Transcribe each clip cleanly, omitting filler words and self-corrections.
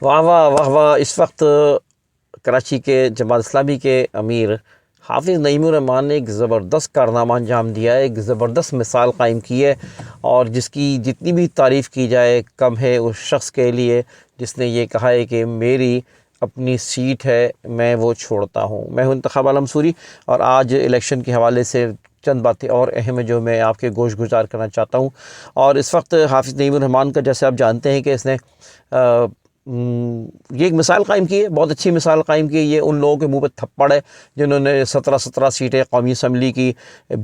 واہ واہ واہ واہ۔ اس وقت کراچی کے جماعت اسلامی کے امیر حافظ نعیم الرحمن نے ایک زبردست کارنامہ انجام دیا ہے، ایک زبردست مثال قائم کی ہے، اور جس کی جتنی بھی تعریف کی جائے کم ہے اس شخص کے لیے جس نے یہ کہا ہے کہ میری اپنی سیٹ ہے، میں وہ چھوڑتا ہوں۔ میں ہوں انتخاب عالم سوری، اور آج الیکشن کے حوالے سے چند باتیں اور اہم ہیں جو میں آپ کے گوش گزار کرنا چاہتا ہوں۔ اور اس وقت حافظ نعیم الرحمن کا جیسے آپ جانتے ہیں کہ اس نے یہ ایک مثال قائم کی ہے، بہت اچھی مثال قائم کی ہے۔ یہ ان لوگوں کے منہ پہ تھپڑ ہے جنہوں نے 17 سیٹیں قومی اسمبلی کی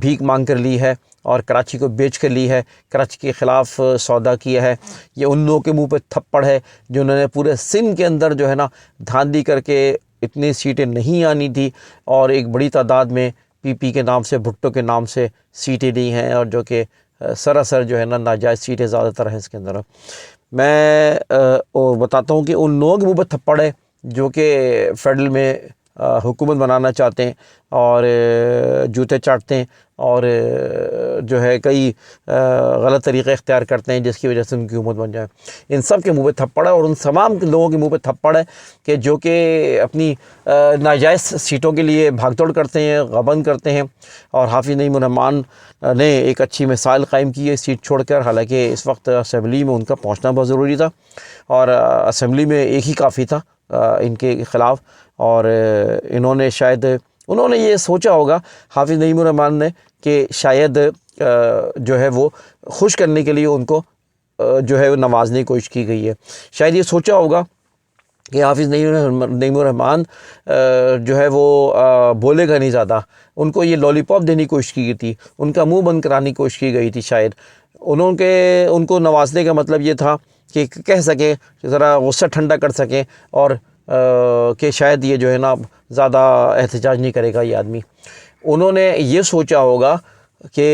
بھیک مانگ کر لی ہے اور کراچی کو بیچ کر لی ہے، کراچی کے خلاف سودا کیا ہے۔ یہ ان لوگوں کے منہ پہ تھپڑ ہے جنہوں نے پورے سندھ کے اندر جو ہے نا دھاندلی کر کے اتنی سیٹیں نہیں آنی تھی، اور ایک بڑی تعداد میں پی پی کے نام سے، بھٹو کے نام سے سیٹیں لی ہیں، اور جو کہ سراسر جو ہے نا ناجائز سیٹیں زیادہ تر ہیں اس کے اندر۔ میں بتاتا ہوں کہ ان لوگوں کے منہ پہ تھپڑ ہے جو کہ فیڈرل میں حکومت بنانا چاہتے ہیں اور جوتے چاٹتے ہیں اور جو ہے کئی غلط طریقے اختیار کرتے ہیں جس کی وجہ سے ان کی حکومت بن جائے۔ ان سب کے منہ پہ تھپڑ ہے، اور ان تمام لوگوں کے منہ پہ تھپڑ ہے کہ جو کہ اپنی ناجائز سیٹوں کے لیے بھاگ دوڑ کرتے ہیں، غبن کرتے ہیں۔ اور حافظ نعیم الرحمن نے ایک اچھی مثال قائم کی ہے سیٹ چھوڑ کر، حالانکہ اس وقت اسمبلی میں ان کا پہنچنا بہت ضروری تھا، اور اسمبلی میں ایک ہی کافی تھا ان کے خلاف۔ اور انہوں نے یہ سوچا ہوگا حافظ نعیم الرحمن نے کہ شاید جو ہے وہ خوش کرنے کے لیے ان کو جو ہے وہ نوازنے کی کوشش کی گئی ہے۔ شاید یہ سوچا ہوگا کہ حافظ نعیم الرحمن جو ہے وہ بولے گا نہیں زیادہ، ان کو یہ لالی پاپ دینے کی کوشش کی گئی تھی، ان کا منہ بند کرانے کی کوشش کی گئی تھی۔ شاید ان کو نوازنے کا مطلب یہ تھا کہ کہہ سکیں، ذرا غصہ ٹھنڈا کر سکیں، اور کہ شاید یہ جو ہے نا زیادہ احتجاج نہیں کرے گا یہ آدمی۔ انہوں نے یہ سوچا ہوگا کہ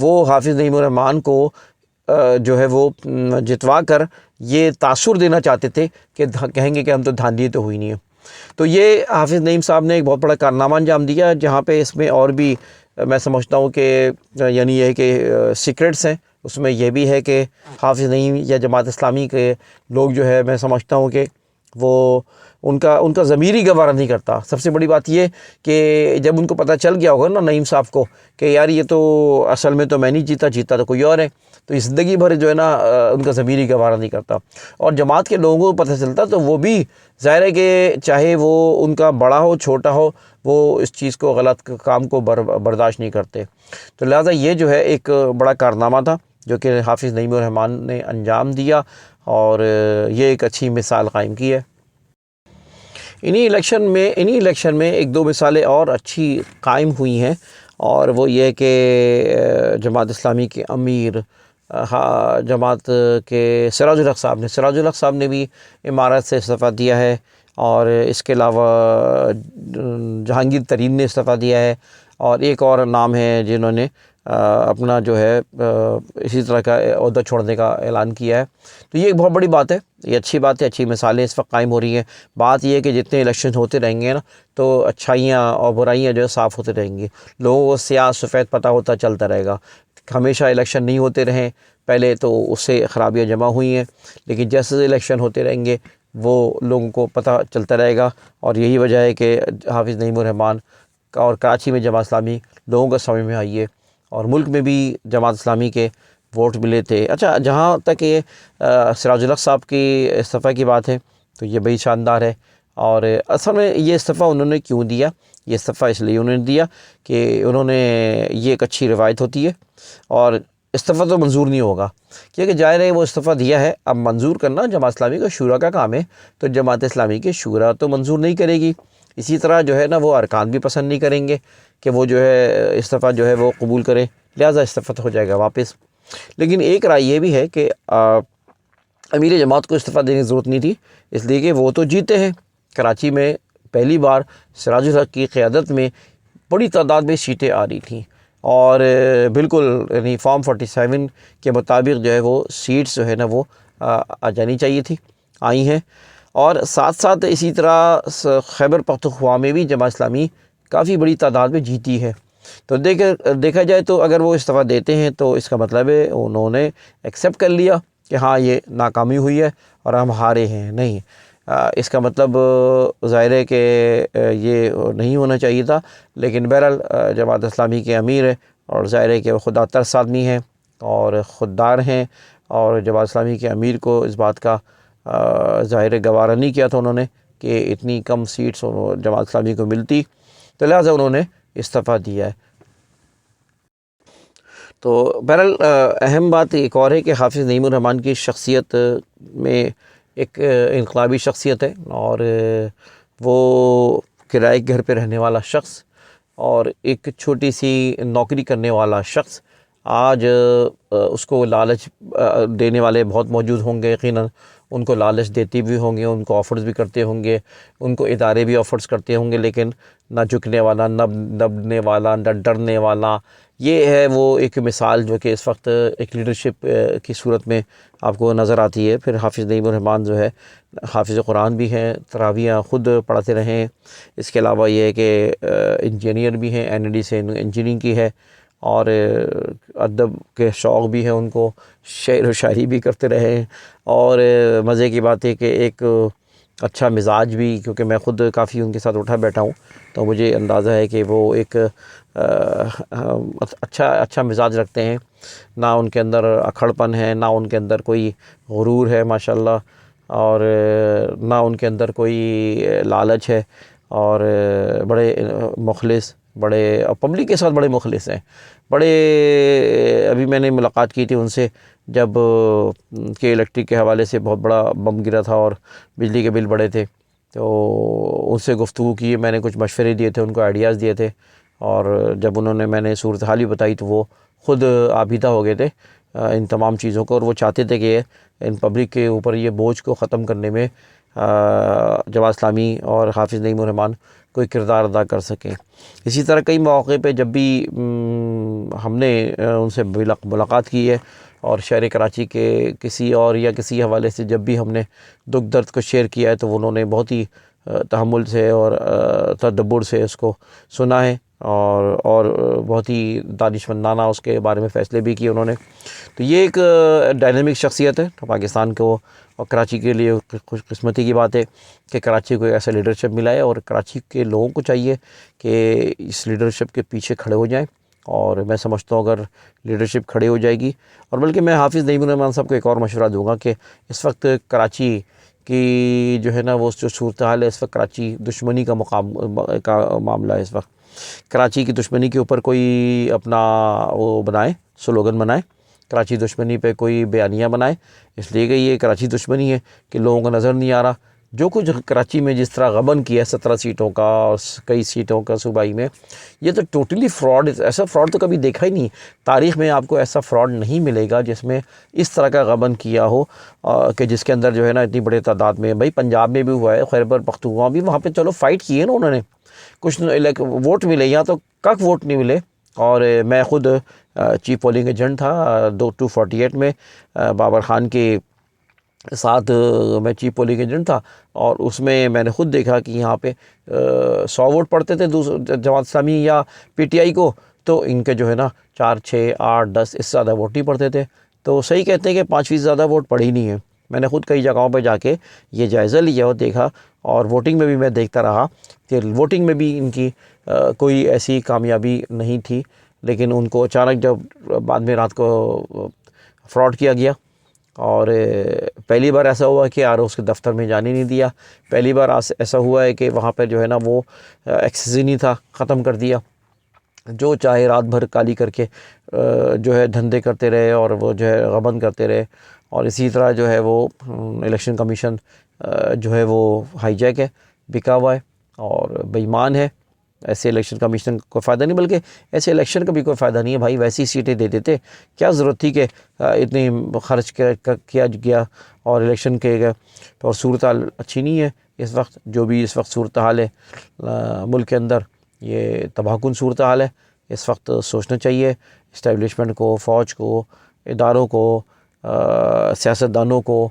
وہ حافظ نعیم الرحمن کو جو ہے وہ جتوا کر یہ تاثر دینا چاہتے تھے کہ کہیں گے کہ ہم تو دھاندلی تو ہوئی نہیں ہے۔ تو یہ حافظ نعیم صاحب نے ایک بہت بڑا کارنامہ انجام دیا، جہاں پہ اس میں اور بھی میں سمجھتا ہوں کہ یعنی یہ کہ سیکرٹس ہیں، اس میں یہ بھی ہے کہ حافظ نعیم یا جماعت اسلامی کے لوگ جو ہے میں سمجھتا ہوں کہ وہ ان کا ضمیر ہی گوارا نہیں کرتا۔ سب سے بڑی بات یہ کہ جب ان کو پتہ چل گیا ہوگا نا نعیم صاحب کو کہ یار یہ تو اصل میں تو میں نہیں جیتا تو کوئی اور ہے، تو اس زندگی بھر جو ہے نا ان کا ضمیر ہی گوارا نہیں کرتا۔ اور جماعت کے لوگوں کو پتہ چلتا تو وہ بھی ظاہر ہے کہ چاہے وہ ان کا بڑا ہو چھوٹا ہو، وہ اس چیز کو غلط کام کو برداشت نہیں کرتے۔ تو لہٰذا یہ جو ہے ایک بڑا کارنامہ تھا جو کہ حافظ نعیم الرحمن نے انجام دیا، اور یہ ایک اچھی مثال قائم کی ہے۔ انہی الیکشن میں ایک دو مثالیں اور اچھی قائم ہوئی ہیں، اور وہ یہ کہ جماعت اسلامی کے امیر جماعت کے سراج الحق صاحب نے بھی امارت سے استعفیٰ دیا ہے، اور اس کے علاوہ جہانگیر ترین نے استعفیٰ دیا ہے، اور ایک اور نام ہے جنہوں نے اپنا جو ہے اسی طرح کا عہدہ چھوڑنے کا اعلان کیا ہے۔ تو یہ ایک بہت بڑی بات ہے، یہ اچھی بات ہے، اچھی مثالیں اس وقت قائم ہو رہی ہیں۔ بات یہ ہے کہ جتنے الیکشن ہوتے رہیں گے نا تو اچھائیاں اور برائیاں جو ہے صاف ہوتے رہیں گی، لوگوں کو سیاہ سفید پتہ ہوتا چلتا رہے گا۔ ہمیشہ الیکشن نہیں ہوتے رہیں پہلے تو اس سے خرابیاں جمع ہوئی ہیں، لیکن جیسے الیکشن ہوتے رہیں گے وہ لوگوں کو پتہ چلتا رہے گا، اور یہی وجہ ہے کہ حافظ نعیم الرحمن اور کراچی میں جماعت اسلامی لوگوں کو سمجھ میں آئی ہے، اور ملک میں بھی جماعت اسلامی کے ووٹ ملے تھے۔ اچھا، جہاں تک یہ سراج الحق صاحب کی استعفیٰ کی بات ہے تو یہ بڑی شاندار ہے، اور اصل میں یہ استعفیٰ انہوں نے کیوں دیا؟ یہ استعفیٰ اس لیے انہوں نے دیا کہ انہوں نے یہ ایک اچھی روایت ہوتی ہے، اور استعفیٰ تو منظور نہیں ہوگا کیونکہ ظاہر ہے وہ استعفیٰ دیا ہے، اب منظور کرنا جماعت اسلامی کا شورا کا کام ہے، تو جماعت اسلامی کے شورا تو منظور نہیں کرے گی، اسی طرح جو ہے نا وہ ارکان بھی پسند نہیں کریں گے کہ وہ جو ہے استعفیٰ جو ہے وہ قبول کرے، لہٰذا استعفیٰ ہو جائے گا واپس۔ لیکن ایک رائے یہ بھی ہے کہ امیر جماعت کو استعفیٰ دینے کی ضرورت نہیں تھی، اس لیے کہ وہ تو جیتے ہیں۔ کراچی میں پہلی بار سراج الحق کی قیادت میں بڑی تعداد میں سیٹیں آ رہی تھیں، اور بالکل یعنی فارم 47 کے مطابق جو ہے وہ سیٹس جو ہے نا وہ آ جانی چاہیے تھی، آئی ہیں۔ اور ساتھ ساتھ اسی طرح خیبر پختونخوا میں بھی جماعت اسلامی کافی بڑی تعداد میں جیتی ہے۔ تو دیکھا جائے تو اگر وہ استعفیٰ دیتے ہیں تو اس کا مطلب ہے انہوں نے ایکسیپٹ کر لیا کہ ہاں یہ ناکامی ہوئی ہے اور ہم ہارے ہیں، نہیں، اس کا مطلب ظاہر ہے کہ یہ نہیں ہونا چاہیے تھا، لیکن بہرحال جماعت اسلامی کے امیر ہے اور ظاہر ہے کہ وہ خدا ترس آدمی ہیں اور خوددار ہیں، اور جماعت اسلامی کے امیر کو اس بات کا ظاہر ہے گوارا نہیں کیا تھا انہوں نے کہ اتنی کم سیٹس جماعت اسلامی کو ملتی، تو لہٰذا انہوں نے استعفیٰ دیا ہے۔ تو بہرحال اہم بات ایک اور ہے کہ حافظ نعیم الرحمن کی شخصیت میں ایک انقلابی شخصیت ہے، اور وہ کرائے کے گھر پہ رہنے والا شخص اور ایک چھوٹی سی نوکری کرنے والا شخص، آج اس کو لالچ دینے والے بہت موجود ہوں گے، یقیناً ان کو لالچ دیتی بھی ہوں گے، ان کو آفرز بھی کرتے ہوں گے، ان کو ادارے بھی آفرز کرتے ہوں گے، لیکن نہ جھکنے والا، نہ دبنے والا، نہ ڈرنے والا، یہ ہے وہ ایک مثال جو کہ اس وقت ایک لیڈرشپ کی صورت میں آپ کو نظر آتی ہے۔ پھر حافظ نعیم الرحمن جو ہے حافظ قرآن بھی ہیں، تراویح خود پڑھاتے رہے ہیں، اس کے علاوہ یہ ہے کہ انجینئر بھی ہیں، این ای ڈی سے انجینئرنگ کی ہے، اور ادب کے شوق بھی ہے ان کو، شعر و شاعری بھی کرتے رہے ہیں، اور مزے کی بات ہے کہ ایک اچھا مزاج بھی، کیونکہ میں خود کافی ان کے ساتھ اٹھا بیٹھا ہوں تو مجھے اندازہ ہے کہ وہ ایک اچھا مزاج رکھتے ہیں، نہ ان کے اندر اکھڑ پن ہے، نہ ان کے اندر کوئی غرور ہے ماشاءاللہ، اور نہ ان کے اندر کوئی لالچ ہے، اور بڑے مخلص، بڑے پبلک کے ساتھ بڑے مخلص ہیں، بڑے ابھی میں نے ملاقات کی تھی ان سے جب کہ الیکٹرک کے حوالے سے بہت بڑا بم گرا تھا اور بجلی کے بل بڑے تھے، تو ان سے گفتگو کی، میں نے کچھ مشورے دیے تھے ان کو، آئیڈیاز دیے تھے، اور جب انہوں نے میں نے صورتحال بھی بتائی تو وہ خود آبیدہ ہو گئے تھے ان تمام چیزوں کو، اور وہ چاہتے تھے کہ ان پبلک کے اوپر یہ بوجھ کو ختم کرنے میں جماعت اسلامی اور حافظ نعیم الرحمن کوئی کردار ادا کر سکیں۔ اسی طرح کئی مواقع پہ جب بھی ہم نے ان سے ملاقات کی ہے، اور شہر کراچی کے کسی اور یا کسی حوالے سے جب بھی ہم نے دکھ درد کو شیئر کیا ہے تو انہوں نے بہت ہی تحمل سے اور تدبر سے اس کو سنا ہے، اور بہت ہی دانشمندانہ اس کے بارے میں فیصلے بھی کیے انہوں نے۔ تو یہ ایک ڈائنامک شخصیت ہے پاکستان کو اور کراچی کے لیے خوش قسمتی کی بات ہے کہ کراچی کو ایسا لیڈرشپ ملا ہے، اور کراچی کے لوگوں کو چاہیے کہ اس لیڈرشپ کے پیچھے کھڑے ہو جائیں، اور میں سمجھتا ہوں اگر لیڈرشپ کھڑی ہو جائے گی، اور بلکہ میں حافظ نعیم الرحمن صاحب کو ایک اور مشورہ دوں گا کہ اس وقت کراچی کی جو ہے نا وہ جو صورتحال ہے، اس وقت کراچی دشمنی کا معاملہ ہے، اس وقت کراچی کی دشمنی کے اوپر کوئی اپنا وہ بنائے، سلوگن بنائے، کراچی دشمنی پہ کوئی بیانیہ بنائے، اس لیے کہ یہ کراچی دشمنی ہے کہ لوگوں کو نظر نہیں آ رہا جو کچھ کراچی میں جس طرح غبن کیا ہے 17 سیٹوں کا اور کئی سیٹوں کا صوبائی میں، یہ تو ٹوٹلی فراڈ، ایسا فراڈ تو کبھی دیکھا ہی نہیں، تاریخ میں آپ کو ایسا فراڈ نہیں ملے گا جس میں اس طرح کا غبن کیا ہو کہ جس کے اندر جو ہے نا اتنی بڑے تعداد میں، بھائی پنجاب میں بھی ہوا ہے، خیبر پختونخوا بھی، وہاں پہ چلو فائٹ کیے نا انہوں نے، کچھ ووٹ ملے، یہاں تو کک ووٹ نہیں ملے، اور میں خود چیف پولنگ ایجنٹ تھا 248 میں، بابر خان کے ساتھ میں چیف پولنگ ایجنٹ تھا، اور اس میں نے خود دیکھا کہ یہاں پہ 100 ووٹ پڑتے تھے جماعت اسلامی یا پی ٹی آئی کو، تو ان کے جو ہے نا 4 6 8 10 اس سے زیادہ ووٹ نہیں پڑتے تھے، تو صحیح کہتے ہیں کہ 5% زیادہ ووٹ پڑے ہی نہیں ہیں۔ میں نے خود کئی جگہوں پہ جا کے یہ جائزہ لیا اور دیکھا، اور ووٹنگ میں بھی میں دیکھتا رہا کہ ووٹنگ میں بھی ان کی کوئی ایسی کامیابی نہیں تھی، لیکن ان کو اچانک جب بعد میں رات کو فراڈ کیا گیا، اور پہلی بار ایسا ہوا کہ آر او اس کے دفتر میں جانے نہیں دیا، پہلی بار ایسا ہوا ہے کہ وہاں پہ جو ہے نا وہ ایکسیس ہی نہیں تھا، ختم کر دیا، جو چاہے رات بھر کالی کر کے جو ہے دھندے کرتے رہے، اور وہ جو ہے غبن کرتے رہے، اور اسی طرح جو ہے وہ الیکشن کمیشن جو ہے وہ ہائی جیک ہے، بکا ہوا ہے اور بے ایمان ہے۔ ایسے الیکشن کمیشن کو فائدہ نہیں، بلکہ ایسے الیکشن کا بھی کوئی فائدہ نہیں ہے بھائی، ویسی سیٹیں دے دیتے، کیا ضرورت تھی کہ اتنی خرچ کیا گیا اور الیکشن کیے گئے، اور صورتحال اچھی نہیں ہے اس وقت، جو بھی اس وقت صورتحال ہے ملک کے اندر، یہ تباہ کن صورتحال ہے۔ اس وقت سوچنا چاہیے اسٹیبلشمنٹ کو، فوج کو، اداروں کو، سیاستدانوں کو،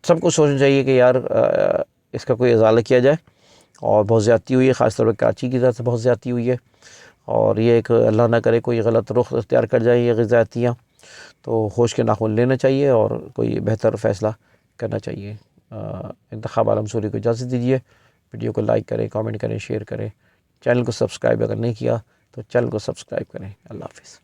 سب کو سوچنا چاہیے کہ یار اس کا کوئی ازالہ کیا جائے، اور بہت زیادتی ہوئی ہے، خاص طور پہ کراچی کی طرف سے بہت زیادتی ہوئی ہے، اور یہ ایک اللہ نہ کرے کوئی غلط رخ اختیار کر جائے یہ غذاتیاں، تو ہوش کے ناخن لینا چاہیے اور کوئی بہتر فیصلہ کرنا چاہیے۔ انتخاب عالم سوری کو اجازت دیجیے. ویڈیو کو لائک کریں, کامنٹ کریں, شیئر کریں. چینل کو سبسکرائب اگر نہیں کیا تو چینل کو سبسکرائب کریں. اللہ حافظ.